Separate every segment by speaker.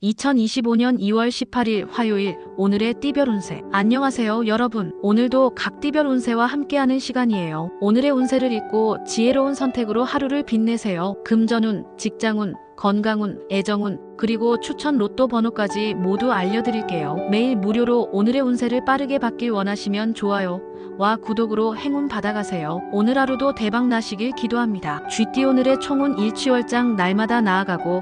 Speaker 1: 2025년 2월 18일 화요일 오늘의 띠별 운세. 안녕하세요 여러분. 오늘도 각 띠별 운세와 함께하는 시간이에요. 오늘의 운세를 읽고 지혜로운 선택으로 하루를 빛내세요. 금전운, 직장운, 건강운, 애정운, 그리고 추천 로또 번호까지 모두 알려드릴게요. 매일 무료로 오늘의 운세를 빠르게 받길 원하시면 좋아요와 구독으로 행운 받아가세요. 오늘 하루도 대박 나시길 기도합니다. 쥐띠 오늘의 총운 일취월장 날마다 나아가고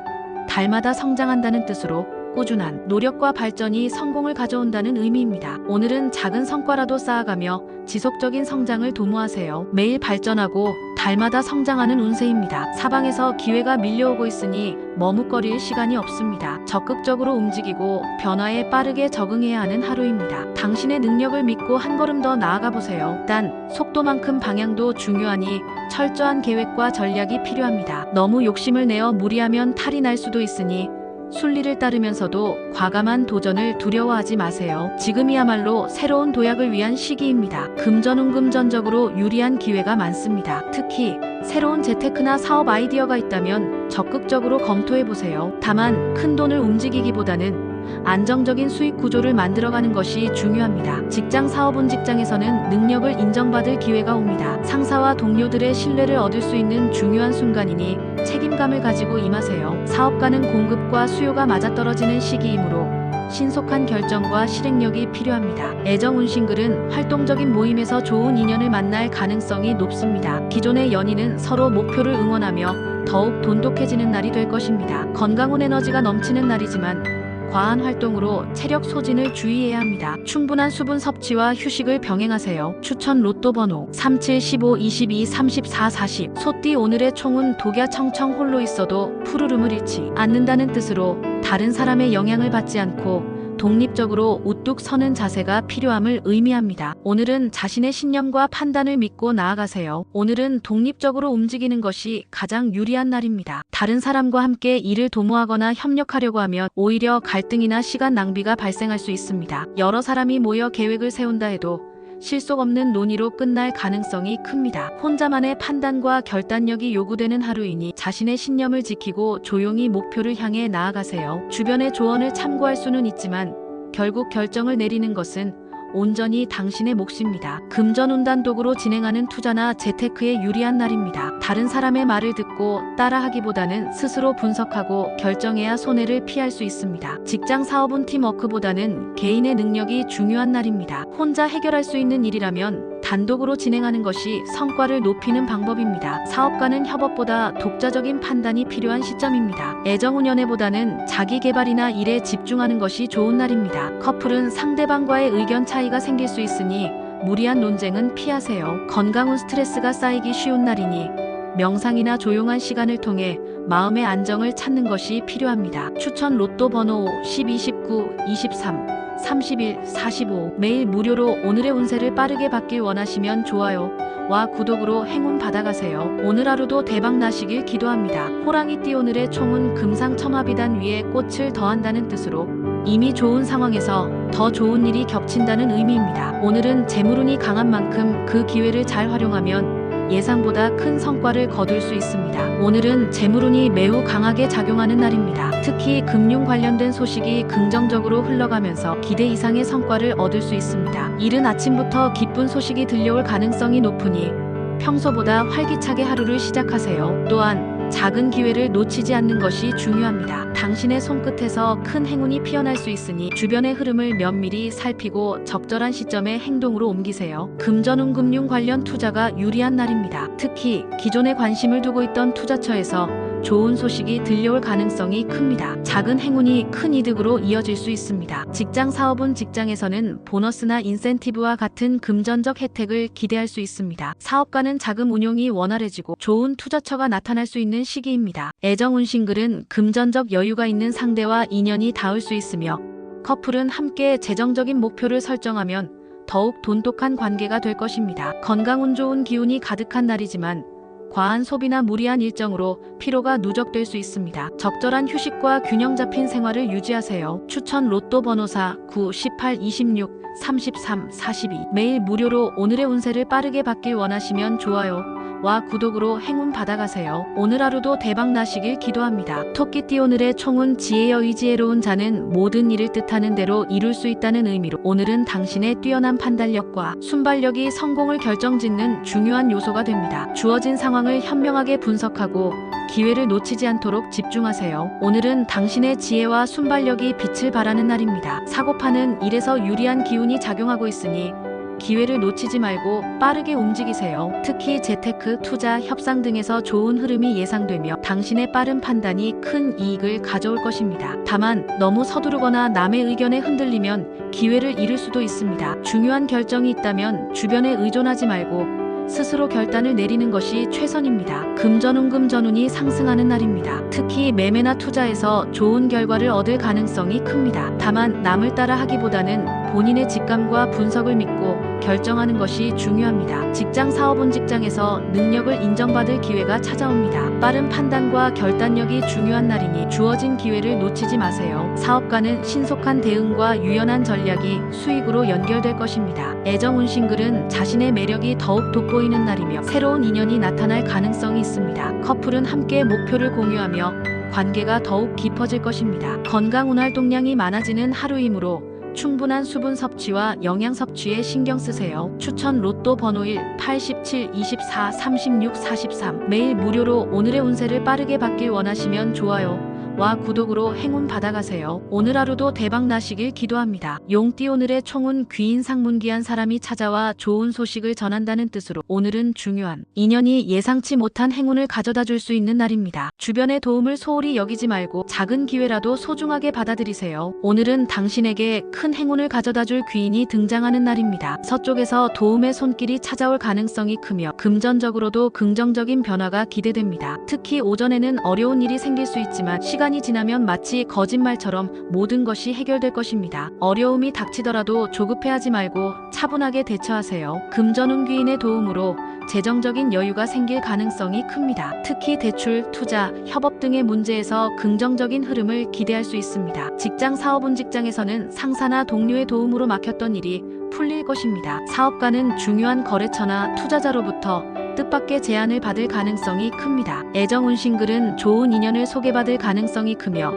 Speaker 1: 달마다 성장한다는 뜻으로 꾸준한 노력과 발전이 성공을 가져온다는 의미입니다. 오늘은 작은 성과라도 쌓아가며 지속적인 성장을 도모하세요. 매일 발전하고 달마다 성장하는 운세입니다. 사방에서 기회가 밀려오고 있으니 머뭇거릴 시간이 없습니다. 적극적으로 움직이고 변화에 빠르게 적응해야 하는 하루입니다. 당신의 능력을 믿고 한 걸음 더 나아가 보세요. 단 속도만큼 방향도 중요하니 철저한 계획과 전략이 필요합니다. 너무 욕심을 내어 무리하면 탈이 날 수도 있으니 순리를 따르면서도 과감한 도전을 두려워하지 마세요. 지금이야말로 새로운 도약을 위한 시기입니다. 금전운금전적으로 유리한 기회가 많습니다. 특히 새로운 재테크나 사업 아이디어가 있다면 적극적으로 검토해보세요. 다만 큰 돈을 움직이기보다는 안정적인 수익 구조를 만들어가는 것이 중요합니다. 직장 사업은 직장에서는 능력을 인정받을 기회가 옵니다. 상사와 동료들의 신뢰를 얻을 수 있는 중요한 순간이니 책임감을 가지고 임하세요. 사업가는 공급과 수요가 맞아떨어지는 시기이므로 신속한 결정과 실행력이 필요합니다. 애정운신글은 활동적인 모임에서 좋은 인연을 만날 가능성이 높습니다. 기존의 연인은 서로 목표를 응원하며 더욱 돈독해지는 날이 될 것입니다. 건강운 에너지가 넘치는 날이지만 과한 활동으로 체력 소진을 주의해야 합니다. 충분한 수분 섭취와 휴식을 병행하세요. 추천 로또 번호 37, 15, 22, 34, 40. 소띠 오늘의 총은 독야 청청 홀로 있어도 푸르름을 잃지 않는다는 뜻으로 다른 사람의 영향을 받지 않고 독립적으로 우뚝 서는 자세가 필요함을 의미합니다. 오늘은 자신의 신념과 판단을 믿고 나아가세요. 오늘은 독립적으로 움직이는 것이 가장 유리한 날입니다. 다른 사람과 함께 일을 도모하거나 협력하려고 하면 오히려 갈등이나 시간 낭비가 발생할 수 있습니다. 여러 사람이 모여 계획을 세운다 해도 실속 없는 논의로 끝날 가능성이 큽니다. 혼자만의 판단과 결단력이 요구되는 하루이니 자신의 신념을 지키고 조용히 목표를 향해 나아가세요. 주변의 조언을 참고할 수는 있지만 결국 결정을 내리는 것은 온전히 당신의 몫입니다. 금전운단독으로 진행하는 투자나 재테크에 유리한 날입니다. 다른 사람의 말을 듣고 따라하기보다는 스스로 분석하고 결정해야 손해를 피할 수 있습니다. 직장 사업은 팀워크보다는 개인의 능력이 중요한 날입니다. 혼자 해결할 수 있는 일이라면 단독으로 진행하는 것이 성과를 높이는 방법입니다. 사업가는 협업보다 독자적인 판단이 필요한 시점입니다. 애정운연애보다는 자기 개발이나 일에 집중하는 것이 좋은 날입니다. 커플은 상대방과의 의견 차이가 생길 수 있으니 무리한 논쟁은 피하세요. 건강운 스트레스가 쌓이기 쉬운 날이니 명상이나 조용한 시간을 통해 마음의 안정을 찾는 것이 필요합니다. 추천 로또 번호 10, 29, 23, 31, 45. 매일 무료로 오늘의 운세를 빠르게 받길 원하시면 좋아요와 구독으로 행운 받아가세요. 오늘 하루도 대박 나시길 기도합니다. 호랑이띠 오늘의 총은 금상첨화비단 위에 꽃을 더한다는 뜻으로 이미 좋은 상황에서 더 좋은 일이 겹친다는 의미입니다. 오늘은 재물운이 강한 만큼 그 기회를 잘 활용하면 예상보다 큰 성과를 거둘 수 있습니다. 오늘은 재물운이 매우 강하게 작용하는 날입니다. 특히 금융 관련된 소식이 긍정적으로 흘러가면서 기대 이상의 성과를 얻을 수 있습니다. 이른 아침부터 기쁜 소식이 들려올 가능성이 높으니 평소보다 활기차게 하루를 시작하세요. 또한 작은 기회를 놓치지 않는 것이 중요합니다. 당신의 손끝에서 큰 행운이 피어날 수 있으니 주변의 흐름을 면밀히 살피고 적절한 시점에 행동으로 옮기세요. 금전운 금융 관련 투자가 유리한 날입니다. 특히 기존에 관심을 두고 있던 투자처에서 좋은 소식이 들려올 가능성이 큽니다. 작은 행운이 큰 이득으로 이어질 수 있습니다. 직장 사업은 직장에서는 보너스나 인센티브와 같은 금전적 혜택을 기대할 수 있습니다. 사업가는 자금 운용이 원활해지고 좋은 투자처가 나타날 수 있는 시기입니다. 애정운신글은 금전적 여유가 있는 상대와 인연이 닿을 수 있으며 커플은 함께 재정적인 목표를 설정하면 더욱 돈독한 관계가 될 것입니다. 건강운 좋은 기운이 가득한 날이지만 과한 소비나 무리한 일정으로 피로가 누적될 수 있습니다. 적절한 휴식과 균형 잡힌 생활을 유지하세요. 추천 로또 번호 4, 9, 18, 26, 33, 42. 매일 무료로 오늘의 운세를 빠르게 받길 원하시면 좋아요 와 구독으로 행운 받아가세요. 오늘 하루도 대박 나시길 기도합니다. 토끼띠 오늘의 총은 지혜여 의지혜로운 자는 모든 일을 뜻하는 대로 이룰 수 있다는 의미로 오늘은 당신의 뛰어난 판단력과 순발력이 성공을 결정짓는 중요한 요소가 됩니다. 주어진 상황을 현명하게 분석하고 기회를 놓치지 않도록 집중하세요. 오늘은 당신의 지혜와 순발력이 빛을 발하는 날입니다. 사고파는 일에서 유리한 기운이 작용하고 있으니 기회를 놓치지 말고 빠르게 움직이세요. 특히 재테크, 투자, 협상 등에서 좋은 흐름이 예상되며 당신의 빠른 판단이 큰 이익을 가져올 것입니다. 다만 너무 서두르거나 남의 의견에 흔들리면 기회를 잃을 수도 있습니다. 중요한 결정이 있다면 주변에 의존하지 말고 스스로 결단을 내리는 것이 최선입니다. 금전운이 상승하는 날입니다. 특히 매매나 투자에서 좋은 결과를 얻을 가능성이 큽니다. 다만 남을 따라 하기보다는 본인의 직감과 분석을 믿고 결정하는 것이 중요합니다. 직장 사업은 직장에서 능력을 인정받을 기회가 찾아옵니다. 빠른 판단과 결단력이 중요한 날이니 주어진 기회를 놓치지 마세요. 사업가는 신속한 대응과 유연한 전략이 수익으로 연결될 것입니다. 애정운신글은 자신의 매력이 더욱 돋보이는 날이며 새로운 인연이 나타날 가능성이 있습니다. 커플은 함께 목표를 공유하며 관계가 더욱 깊어질 것입니다. 건강운활동량이 많아지는 하루이므로 충분한 수분 섭취와 영양 섭취에 신경 쓰세요. 추천 로또 번호 1, 87, 24, 36, 43. 매일 무료로 오늘의 운세를 빠르게 받길 원하시면 좋아요 와 구독으로 행운 받아가세요. 오늘 하루도 대박 나시길 기도합니다. 용띠 오늘의 총은 귀인 상문귀한 사람이 찾아와 좋은 소식을 전한다는 뜻으로 오늘은 중요한 인연이 예상치 못한 행운을 가져다 줄 수 있는 날입니다. 주변의 도움을 소홀히 여기지 말고 작은 기회라도 소중하게 받아들이세요. 오늘은 당신에게 큰 행운을 가져다 줄 귀인이 등장하는 날입니다. 서쪽에서 도움의 손길이 찾아올 가능성이 크며 금전적으로도 긍정적인 변화가 기대됩니다. 특히 오전에는 어려운 일이 생길 수 있지만 시간이 지나면 마치 거짓말처럼 모든 것이 해결될 것입니다. 어려움이 닥치더라도 조급해하지 말고 차분하게 대처하세요. 금전운귀인의 도움으로 재정적인 여유가 생길 가능성이 큽니다. 특히 대출, 투자, 협업 등의 문제에서 긍정적인 흐름을 기대할 수 있습니다. 직장 사업은 직장에서는 상사나 동료의 도움으로 막혔던 일이 풀릴 것입니다. 사업가는 중요한 거래처나 투자자로부터 뜻밖의 제안을 받을 가능성이 큽니다. 애정운신글은 좋은 인연을 소개받을 가능성이 크며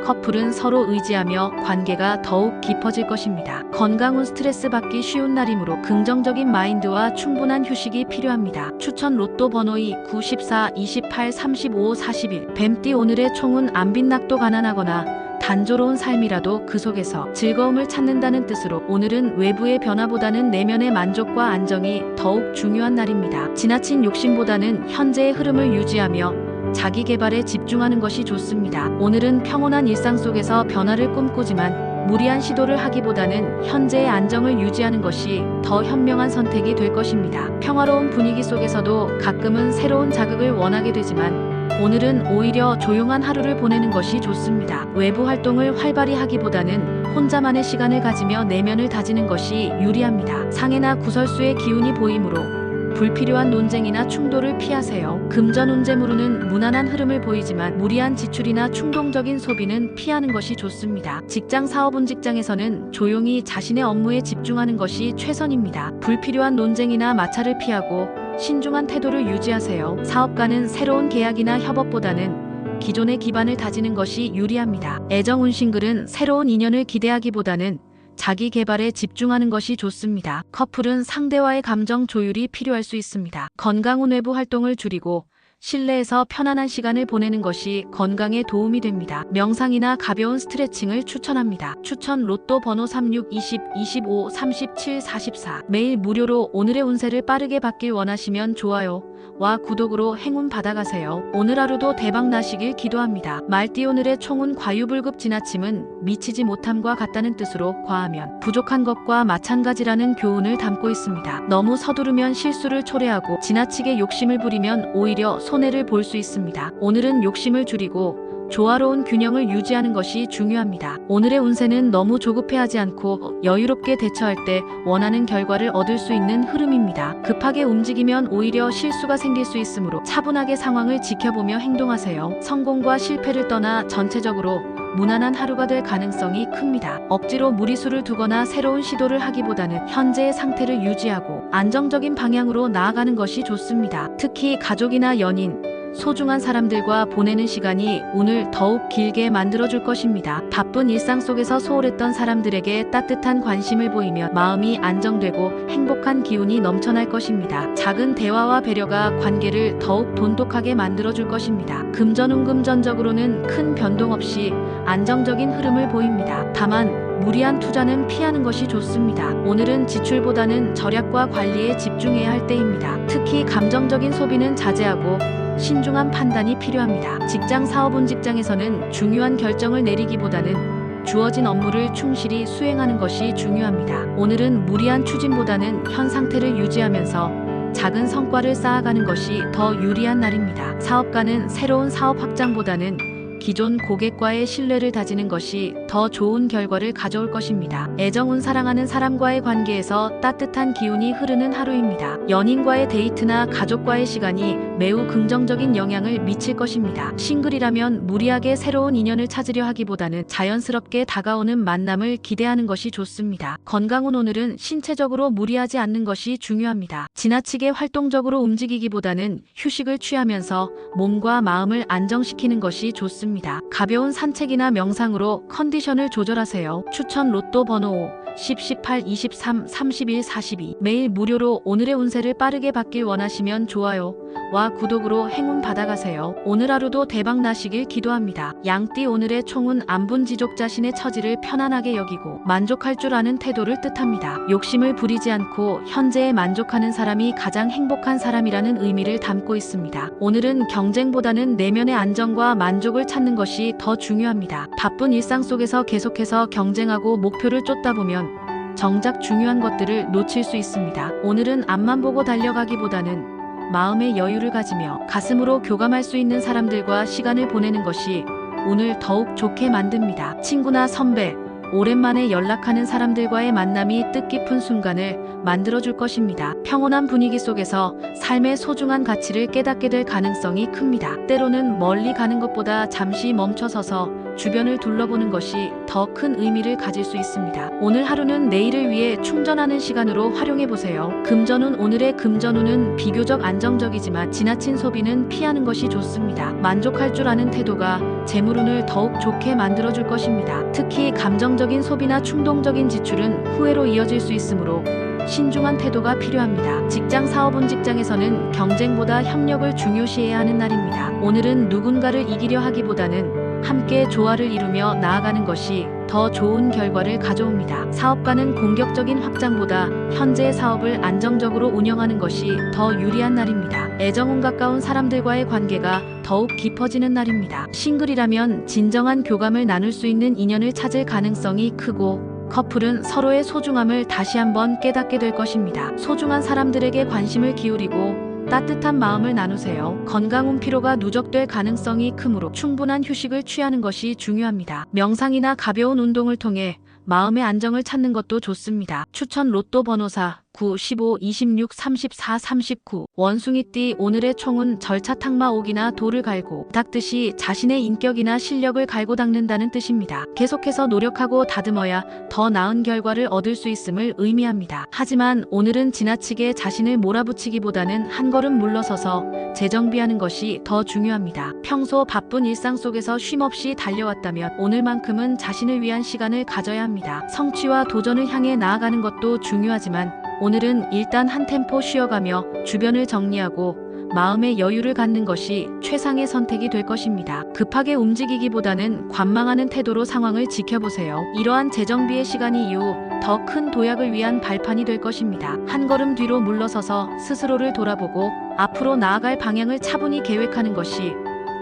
Speaker 1: 커플은 서로 의지하며 관계가 더욱 깊어질 것입니다. 건강운 스트레스 받기 쉬운 날이므로 긍정적인 마인드와 충분한 휴식이 필요합니다. 추천 로또 번호 2, 94, 28, 35, 41. 뱀띠 오늘의 총은 안 빚낙도 가난하거나 단조로운 삶이라도 그 속에서 즐거움을 찾는다는 뜻으로 오늘은 외부의 변화보다는 내면의 만족과 안정이 더욱 중요한 날입니다. 지나친 욕심보다는 현재의 흐름을 유지하며 자기 개발에 집중하는 것이 좋습니다. 오늘은 평온한 일상 속에서 변화를 꿈꾸지만 무리한 시도를 하기보다는 현재의 안정을 유지하는 것이 더 현명한 선택이 될 것입니다. 평화로운 분위기 속에서도 가끔은 새로운 자극을 원하게 되지만 오늘은 오히려 조용한 하루를 보내는 것이 좋습니다. 외부 활동을 활발히 하기보다는 혼자만의 시간을 가지며 내면을 다지는 것이 유리합니다. 상해나 구설수의 기운이 보이므로 불필요한 논쟁이나 충돌을 피하세요. 금전운재무로는 무난한 흐름을 보이지만 무리한 지출이나 충동적인 소비는 피하는 것이 좋습니다. 직장 사업은 직장에서는 조용히 자신의 업무에 집중하는 것이 최선입니다. 불필요한 논쟁이나 마찰을 피하고 신중한 태도를 유지하세요. 사업가는 새로운 계약이나 협업보다는 기존의 기반을 다지는 것이 유리합니다. 애정운신글은 새로운 인연을 기대하기보다는 자기 개발에 집중하는 것이 좋습니다. 커플은 상대와의 감정 조율이 필요할 수 있습니다. 건강운 외부 활동을 줄이고 실내에서 편안한 시간을 보내는 것이 건강에 도움이 됩니다. 명상이나 가벼운 스트레칭을 추천합니다. 추천 로또 번호 36, 20, 25, 37, 44. 매일 무료로 오늘의 운세를 빠르게 받길 원하시면 좋아요 와 구독으로 행운 받아가세요. 오늘 하루도 대박 나시길 기도합니다. 말띠 오늘의 총은 과유불급 지나침은 미치지 못함과 같다는 뜻으로 과하면 부족한 것과 마찬가지라는 교훈을 담고 있습니다. 너무 서두르면 실수를 초래하고 지나치게 욕심을 부리면 오히려 손해를 볼 수 있습니다. 오늘은 욕심을 줄이고 조화로운 균형을 유지하는 것이 중요합니다. 오늘의 운세는 너무 조급해하지 않고 여유롭게 대처할 때 원하는 결과를 얻을 수 있는 흐름입니다. 급하게 움직이면 오히려 실수가 생길 수 있으므로 차분하게 상황을 지켜보며 행동하세요. 성공과 실패를 떠나 전체적으로 무난한 하루가 될 가능성이 큽니다. 억지로 무리수를 두거나 새로운 시도를 하기보다는 현재의 상태를 유지하고 안정적인 방향으로 나아가는 것이 좋습니다. 특히 가족이나 연인, 소중한 사람들과 보내는 시간이 운을 더욱 길게 만들어줄 것입니다. 바쁜 일상 속에서 소홀했던 사람들에게 따뜻한 관심을 보이며 마음이 안정되고 행복한 기운이 넘쳐날 것입니다. 작은 대화와 배려가 관계를 더욱 돈독하게 만들어줄 것입니다. 금전운금전적으로는 큰 변동 없이 안정적인 흐름을 보입니다. 다만 무리한 투자는 피하는 것이 좋습니다. 오늘은 지출보다는 절약과 관리에 집중해야 할 때입니다. 특히 감정적인 소비는 자제하고 신중한 판단이 필요합니다. 직장 사업운 직장에서는 중요한 결정을 내리기보다는 주어진 업무를 충실히 수행하는 것이 중요합니다. 오늘은 무리한 추진보다는 현 상태를 유지하면서 작은 성과를 쌓아가는 것이 더 유리한 날입니다. 사업가는 새로운 사업 확장보다는 기존 고객과의 신뢰를 다지는 것이 더 좋은 결과를 가져올 것입니다. 애정은 사랑하는 사람과의 관계에서 따뜻한 기운이 흐르는 하루입니다. 연인과의 데이트나 가족과의 시간이 매우 긍정적인 영향을 미칠 것입니다. 싱글이라면 무리하게 새로운 인연을 찾으려 하기보다는 자연스럽게 다가오는 만남을 기대하는 것이 좋습니다. 건강운 오늘은 신체적으로 무리하지 않는 것이 중요합니다. 지나치게 활동적으로 움직이기보다는 휴식을 취하면서 몸과 마음을 안정시키는 것이 좋습니다. 가벼운 산책이나 명상으로 컨디션을 조절하세요. 추천 로또 번호 5, 10, 18, 23, 31, 42. 매일 무료로 오늘의 운세를 빠르게 받길 원하시면 좋아요와 구독으로 행운 받아가세요. 오늘 하루도 대박 나시길 기도합니다. 양띠 오늘의 총은 안분지족 자신의 처지를 편안하게 여기고 만족할 줄 아는 태도를 뜻합니다. 욕심을 부리지 않고 현재에 만족하는 사람이 가장 행복한 사람이라는 의미를 담고 있습니다. 오늘은 경쟁보다는 내면의 안정과 만족을 찾는 것이 더 중요합니다. 바쁜 일상 속에서 계속해서 경쟁하고 목표를 쫓다 보면 정작 중요한 것들을 놓칠 수 있습니다. 오늘은 앞만 보고 달려가기보다는 마음의 여유를 가지며 가슴으로 교감할 수 있는 사람들과 시간을 보내는 것이 운을 더욱 좋게 만듭니다. 친구나 선배, 오랜만에 연락하는 사람들과의 만남이 뜻깊은 순간을 만들어줄 것입니다. 평온한 분위기 속에서 삶의 소중한 가치를 깨닫게 될 가능성이 큽니다. 때로는 멀리 가는 것보다 잠시 멈춰서서 주변을 둘러보는 것이 더 큰 의미를 가질 수 있습니다. 오늘 하루는 내일을 위해 충전하는 시간으로 활용해보세요. 금전운 오늘의 금전운은 비교적 안정적이지만 지나친 소비는 피하는 것이 좋습니다. 만족할 줄 아는 태도가 재물운을 더욱 좋게 만들어줄 것입니다. 특히 감정적인 소비나 충동적인 지출은 후회로 이어질 수 있으므로 신중한 태도가 필요합니다. 직장 사업운 직장에서는 경쟁보다 협력을 중요시해야 하는 날입니다. 오늘은 누군가를 이기려 하기보다는 함께 조화를 이루며 나아가는 것이 더 좋은 결과를 가져옵니다. 사업가는 공격적인 확장보다 현재의 사업을 안정적으로 운영하는 것이 더 유리한 날입니다. 애정운 가까운 사람들과의 관계가 더욱 깊어지는 날입니다. 싱글이라면 진정한 교감을 나눌 수 있는 인연을 찾을 가능성이 크고 커플은 서로의 소중함을 다시 한번 깨닫게 될 것입니다. 소중한 사람들에게 관심을 기울이고 따뜻한 마음을 나누세요. 건강운 피로가 누적될 가능성이 크므로 충분한 휴식을 취하는 것이 중요합니다. 명상이나 가벼운 운동을 통해 마음의 안정을 찾는 것도 좋습니다. 추천 로또 번호 4, 9, 15, 26, 34, 39. 원숭이띠 오늘의 총은 절차 탁마 옥이나 돌을 갈고 닦듯이 자신의 인격이나 실력을 갈고 닦는다는 뜻입니다. 계속해서 노력하고 다듬어야 더 나은 결과를 얻을 수 있음을 의미합니다. 하지만 오늘은 지나치게 자신을 몰아붙이기보다는 한 걸음 물러서서 재정비하는 것이 더 중요합니다. 평소 바쁜 일상 속에서 쉼없이 달려왔다면 오늘만큼은 자신을 위한 시간을 가져야 합니다. 성취와 도전을 향해 나아가는 것도 중요하지만 오늘은 일단 한 템포 쉬어가며 주변을 정리하고 마음의 여유를 갖는 것이 최상의 선택이 될 것입니다. 급하게 움직이기보다는 관망하는 태도로 상황을 지켜보세요. 이러한 재정비의 시간이 이후 더 큰 도약을 위한 발판이 될 것입니다. 한 걸음 뒤로 물러서서 스스로를 돌아보고 앞으로 나아갈 방향을 차분히 계획하는 것이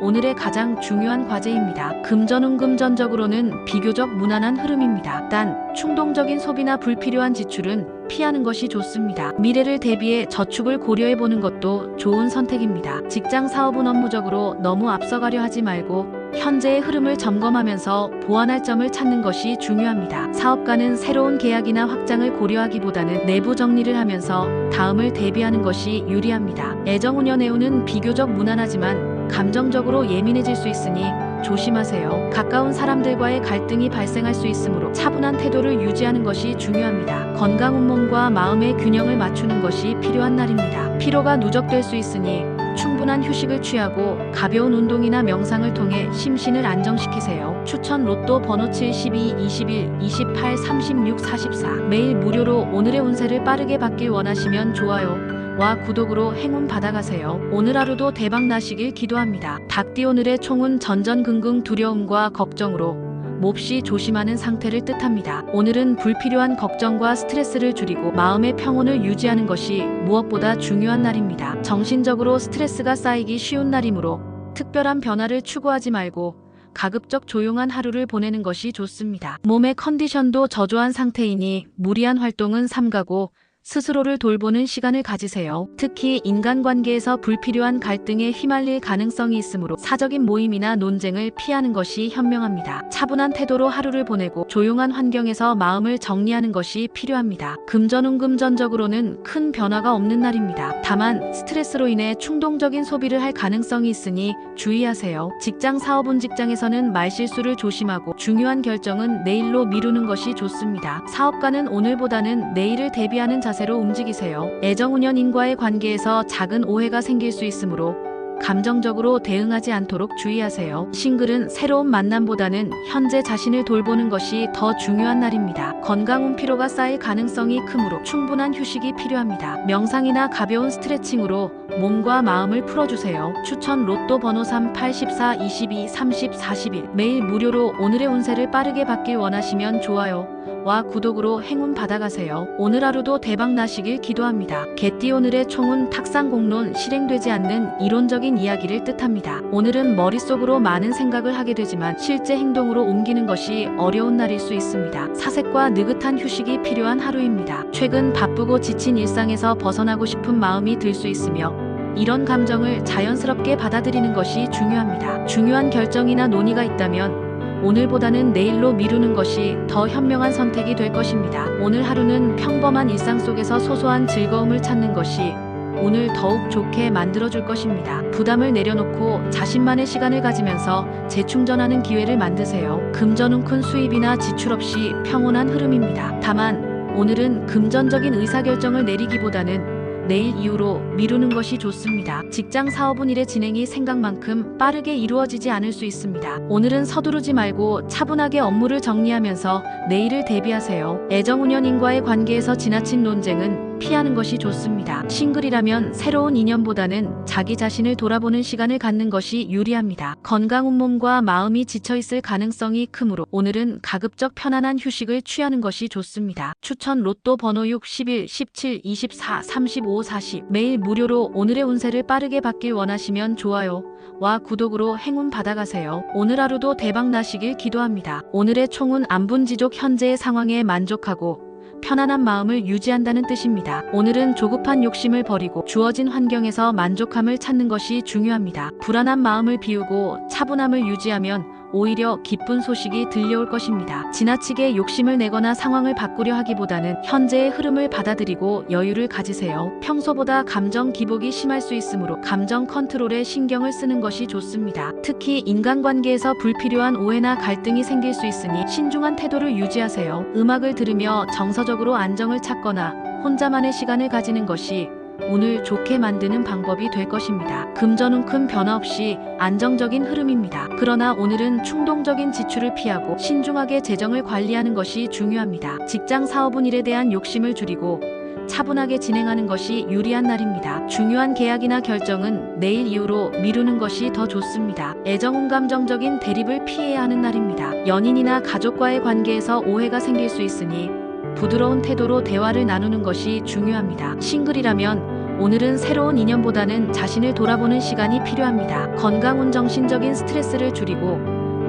Speaker 1: 오늘의 가장 중요한 과제입니다. 금전운금전적으로는 비교적 무난한 흐름입니다. 단 충동적인 소비나 불필요한 지출은 피하는 것이 좋습니다. 미래를 대비해 저축을 고려해보는 것도 좋은 선택입니다. 직장 사업은 업무적으로 너무 앞서가려 하지 말고 현재의 흐름을 점검하면서 보완할 점을 찾는 것이 중요합니다. 사업가는 새로운 계약이나 확장을 고려하기보다는 내부 정리를 하면서 다음을 대비하는 것이 유리합니다. 애정운연애운은 비교적 무난하지만 감정적으로 예민해질 수 있으니 조심하세요. 가까운 사람들과의 갈등이 발생할 수 있으므로 차분한 태도를 유지하는 것이 중요합니다. 건강한 몸과 마음의 균형을 맞추는 것이 필요한 날입니다. 피로가 누적될 수 있으니 충분한 휴식을 취하고 가벼운 운동이나 명상을 통해 심신을 안정시키세요. 추천 로또 번호 7, 12, 21, 28, 36, 44. 매일 무료로 오늘의 운세를 빠르게 받길 원하시면 좋아요와 구독으로 행운 받아가세요. 오늘 하루도 대박 나시길 기도합니다. 닭띠 오늘의 총은 전전긍긍 두려움과 걱정으로 몹시 조심하는 상태를 뜻합니다. 오늘은 불필요한 걱정과 스트레스를 줄이고 마음의 평온을 유지하는 것이 무엇보다 중요한 날입니다. 정신적으로 스트레스가 쌓이기 쉬운 날이므로 특별한 변화를 추구하지 말고 가급적 조용한 하루를 보내는 것이 좋습니다. 몸의 컨디션도 저조한 상태이니 무리한 활동은 삼가고 스스로를 돌보는 시간을 가지세요. 특히 인간관계에서 불필요한 갈등에 휘말릴 가능성이 있으므로 사적인 모임이나 논쟁을 피하는 것이 현명합니다. 차분한 태도로 하루를 보내고 조용한 환경에서 마음을 정리하는 것이 필요합니다. 금전운금전적으로는 큰 변화가 없는 날입니다. 다만 스트레스로 인해 충동적인 소비를 할 가능성이 있으니 주의하세요. 직장 사업운 직장에서는 말실수를 조심하고 중요한 결정은 내일로 미루는 것이 좋습니다. 사업가는 오늘보다는 내일을 대비하는 자세로 움직이세요. 애정운연인과의 관계에서 작은 오해가 생길 수 있으므로 감정적으로 대응하지 않도록 주의하세요. 싱글은 새로운 만남보다는 현재 자신을 돌보는 것이 더 중요한 날입니다. 건강운 피로가 쌓일 가능성이 크므로 충분한 휴식이 필요합니다. 명상이나 가벼운 스트레칭으로 몸과 마음을 풀어주세요. 추천 로또 번호 3, 8, 14, 22, 30, 41. 매일 무료로 오늘의 운세를 빠르게 받길 원하시면 좋아요와 구독으로 행운 받아가세요. 오늘 하루도 대박 나시길 기도합니다. 개띠 오늘의 총은 탁상공론 실행되지 않는 이론적인 이야기를 뜻합니다. 오늘은 머릿속으로 많은 생각을 하게 되지만 실제 행동으로 옮기는 것이 어려운 날일 수 있습니다. 사색과 느긋한 휴식이 필요한 하루입니다. 최근 바쁘고 지친 일상에서 벗어나고 싶은 마음이 들 수 있으며 이런 감정을 자연스럽게 받아들이는 것이 중요합니다. 중요한 결정이나 논의가 있다면 오늘보다는 내일로 미루는 것이 더 현명한 선택이 될 것입니다. 오늘 하루는 평범한 일상 속에서 소소한 즐거움을 찾는 것이 오늘 더욱 좋게 만들어줄 것입니다. 부담을 내려놓고 자신만의 시간을 가지면서 재충전하는 기회를 만드세요. 금전운 큰 수입이나 지출 없이 평온한 흐름입니다. 다만 오늘은 금전적인 의사결정을 내리기보다는 내일 이후로 미루는 것이 좋습니다. 직장 사업은 일의 진행이 생각만큼 빠르게 이루어지지 않을 수 있습니다. 오늘은 서두르지 말고 차분하게 업무를 정리하면서 내일을 대비하세요. 애정운연인과의 관계에서 지나친 논쟁은 피하는 것이 좋습니다. 싱글이라면 새로운 인연보다는 자기 자신을 돌아보는 시간을 갖는 것이 유리합니다. 건강한 몸과 마음이 지쳐있을 가능성이 크므로 오늘은 가급적 편안한 휴식을 취하는 것이 좋습니다. 추천 로또 번호 6, 11, 17, 24, 35, 40. 매일 무료로 오늘의 운세를 빠르게 받길 원하시면 좋아요와 구독으로 행운 받아가세요. 오늘 하루도 대박 나시길 기도합니다. 오늘의 총은 안분지족 현재의 상황에 만족하고 편안한 마음을 유지한다는 뜻입니다. 오늘은 조급한 욕심을 버리고 주어진 환경에서 만족함을 찾는 것이 중요합니다. 불안한 마음을 비우고 차분함을 유지하면 오히려 기쁜 소식이 들려올 것입니다. 지나치게 욕심을 내거나 상황을 바꾸려 하기보다는 현재의 흐름을 받아들이고 여유를 가지세요. 평소보다 감정 기복이 심할 수 있으므로 감정 컨트롤에 신경을 쓰는 것이 좋습니다. 특히 인간관계에서 불필요한 오해나 갈등이 생길 수 있으니 신중한 태도를 유지하세요. 음악을 들으며 정서적으로 안정을 찾거나 혼자만의 시간을 가지는 것이 운을 좋게 만드는 방법이 될 것입니다. 금전운 큰 변화 없이 안정적인 흐름입니다. 그러나 오늘은 충동적인 지출을 피하고 신중하게 재정을 관리하는 것이 중요합니다. 직장 사업은 일에 대한 욕심을 줄이고 차분하게 진행하는 것이 유리한 날입니다. 중요한 계약이나 결정은 내일 이후로 미루는 것이 더 좋습니다. 애정운 감정적인 대립을 피해야 하는 날입니다. 연인이나 가족과의 관계에서 오해가 생길 수 있으니 부드러운 태도로 대화를 나누는 것이 중요합니다. 싱글이라면 오늘은 새로운 인연보다는 자신을 돌아보는 시간이 필요합니다. 건강운 정신적인 스트레스를 줄이고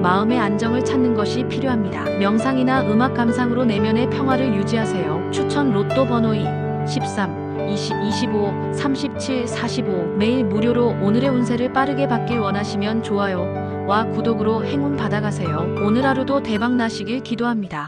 Speaker 1: 마음의 안정을 찾는 것이 필요합니다. 명상이나 음악 감상으로 내면의 평화를 유지하세요. 추천 로또 번호 2, 13, 20, 25, 37, 45. 매일 무료로 오늘의 운세를 빠르게 받길 원하시면 좋아요와 구독으로 행운 받아가세요. 오늘 하루도 대박 나시길 기도합니다.